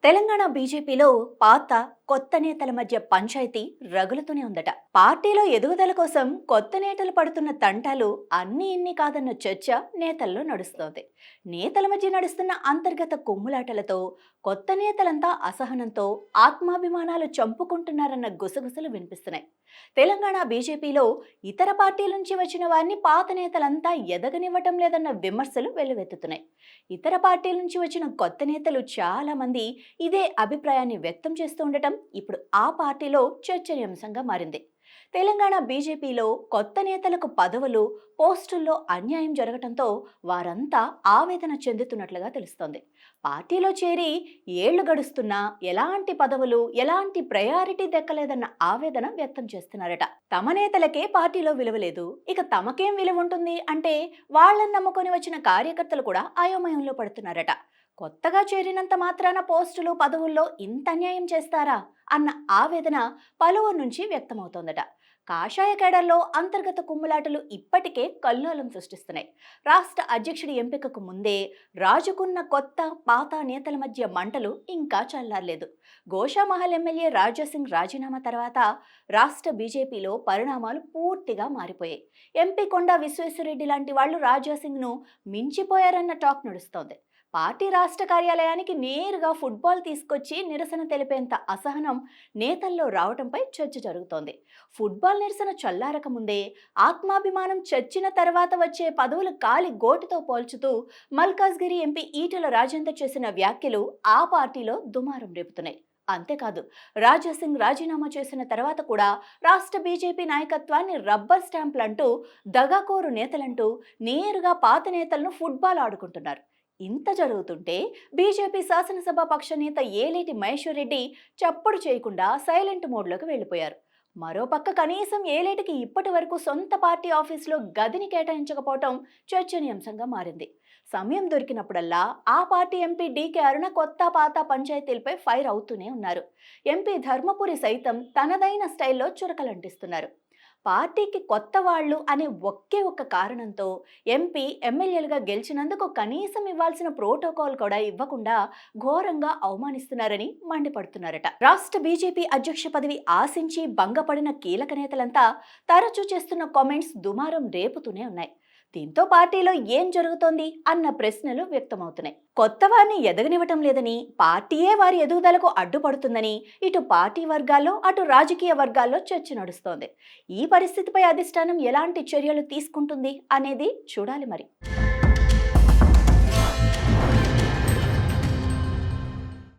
తెలంగాణ బీజేపీలో పాత కొత్త నేతల మధ్య పంచాయతీ రగులుతూనే ఉందట. పార్టీలో ఎదుగుదల కోసం కొత్త నేతలు పడుతున్న తంటాలు అన్ని ఇన్ని కాదన్న చర్చ నేతల్లో నడుస్తోంది. నేతల మధ్య నడుస్తున్న అంతర్గత కుమ్ములాటలతో కొత్త నేతలంతా అసహనంతో ఆత్మాభిమానాలు చంపుకుంటున్నారన్న గుసగుసలు వినిపిస్తున్నాయి. తెలంగాణ బీజేపీలో ఇతర పార్టీల నుంచి వచ్చిన వారిని పాత నేతలంతా ఎదగనివ్వటం లేదన్న విమర్శలు వెల్లువెత్తుతున్నాయి. ఇతర పార్టీల నుంచి వచ్చిన కొత్త నేతలు చాలా మంది ఇదే అభిప్రాయాన్ని వ్యక్తం చేస్తూ ఉండటం ఇప్పుడు ఆ పార్టీలో చర్చనీయాంశంగా మారింది. తెలంగాణ బీజేపీలో కొత్త నేతలకు పదవులు, పోస్టుల్లో అన్యాయం జరగటంతో వారంతా ఆవేదన చెందుతున్నట్లుగా తెలుస్తోంది. పార్టీలో చేరి ఏళ్లు గడుస్తున్నా ఎలాంటి పదవులు, ఎలాంటి ప్రయారిటీ దక్కలేదన్న ఆవేదన వ్యక్తం చేస్తున్నారట. తమ నేతలకే పార్టీలో విలువ లేదు, ఇక తమకేం విలువ ఉంటుంది అంటే వాళ్ళని నమ్ముకొని వచ్చిన కార్యకర్తలు కూడా అయోమయంలో పడుతున్నారట. కొత్తగా చేరినంత మాత్రాన పోస్టులు, పదవుల్లో ఇంత అన్యాయం చేస్తారా అన్న ఆవేదన పలువురు నుంచి వ్యక్తమవుతోందట. కాషాయ కేడర్లో అంతర్గత కుమ్ములాటలు ఇప్పటికే కల్లోలం సృష్టిస్తున్నాయి. రాష్ట్ర అధ్యక్షుడి ఎంపికకు ముందే రాజుకున్న కొత్త పాత నేతల మధ్య మంటలు ఇంకా చల్లారలేదు. గోషామహల్ ఎమ్మెల్యే రాజాసింగ్ రాజీనామా తర్వాత రాష్ట్ర బీజేపీలో పరిణామాలు పూర్తిగా మారిపోయాయి. ఎంపీ కొండా విశ్వేశ్వరరెడ్డి లాంటి వాళ్లు రాజాసింగ్ను మించిపోయారన్న టాక్ నడుస్తోంది. పార్టీ రాష్ట్ర కార్యాలయానికి నేరుగా ఫుట్బాల్ తీసుకొచ్చి నిరసన తెలిపేంత అసహనం నేతల్లో రావడంపై చర్చ జరుగుతోంది. ఫుట్బాల్ నిరసన చల్లారక ముందే ఆత్మాభిమానం చచ్చిన తర్వాత వచ్చే పదవులు కాలి గోటితో పోల్చుతూ మల్కాజ్గిరి ఎంపీ ఈటెల రాజేందర్ చేసిన వ్యాఖ్యలు ఆ పార్టీలో దుమారం రేపుతున్నాయి. అంతేకాదు, రాజాసింగ్ రాజీనామా చేసిన తర్వాత కూడా రాష్ట్ర బీజేపీ నాయకత్వాన్ని రబ్బర్ స్టాంపులంటూ, దగాకోరు నేతలంటూ నేరుగా పాత నేతలను ఫుట్బాల్ ఆడుకుంటున్నారు. ఇంత జరుగుతుంటే బీజేపీ శాసనసభ పక్ష నేత ఏలేటి మహేశ్వర్ రెడ్డి చప్పుడు చేయకుండా సైలెంట్ మోడ్లోకి వెళ్లిపోయారు. మరోపక్క కనీసం ఏలేటికి ఇప్పటి వరకు సొంత పార్టీ ఆఫీసులో గదిని కేటాయించకపోవటం చర్చనీయాంశంగా మారింది. సమయం దొరికినప్పుడల్లా ఆ పార్టీ ఎంపీ డీకే అరుణ కొత్త పాత పంచాయతీలపై ఫైర్ అవుతూనే ఉన్నారు. ఎంపీ ధర్మపురి సైతం తనదైన స్టైల్లో చురకలంటిస్తున్నారు. పార్టీకి కొత్త వాళ్ళు అనే ఒకే ఒక్క కారణంతో ఎంపీ, ఎమ్మెల్యేలుగా గెలిచినందుకు కనీసం ఇవ్వాల్సిన ప్రోటోకాల్ కూడా ఇవ్వకుండా ఘోరంగా అవమానిస్తున్నారని మండిపడుతున్నారట. రాష్ట్ర బీజేపీ అధ్యక్ష పదవి ఆశించి భంగపడిన కీలక నేతలంతా తరచూ చేస్తున్న కామెంట్స్ దుమారం రేపుతూనే ఉన్నాయి. దీంతో పార్టీలో ఏం జరుగుతోంది అన్న ప్రశ్నలు వ్యక్తమవుతున్నాయి. కొత్త వారిని ఎదగనివ్వటం లేదని, పార్టీయే వారి ఎదుగుదలకు అడ్డుపడుతుందని ఇటు పార్టీ వర్గాల్లో, అటు రాజకీయ వర్గాల్లో చర్చ నడుస్తోంది. ఈ పరిస్థితిపై అధిష్టానం ఎలాంటి చర్యలు తీసుకుంటుంది అనేది చూడాలి మరి.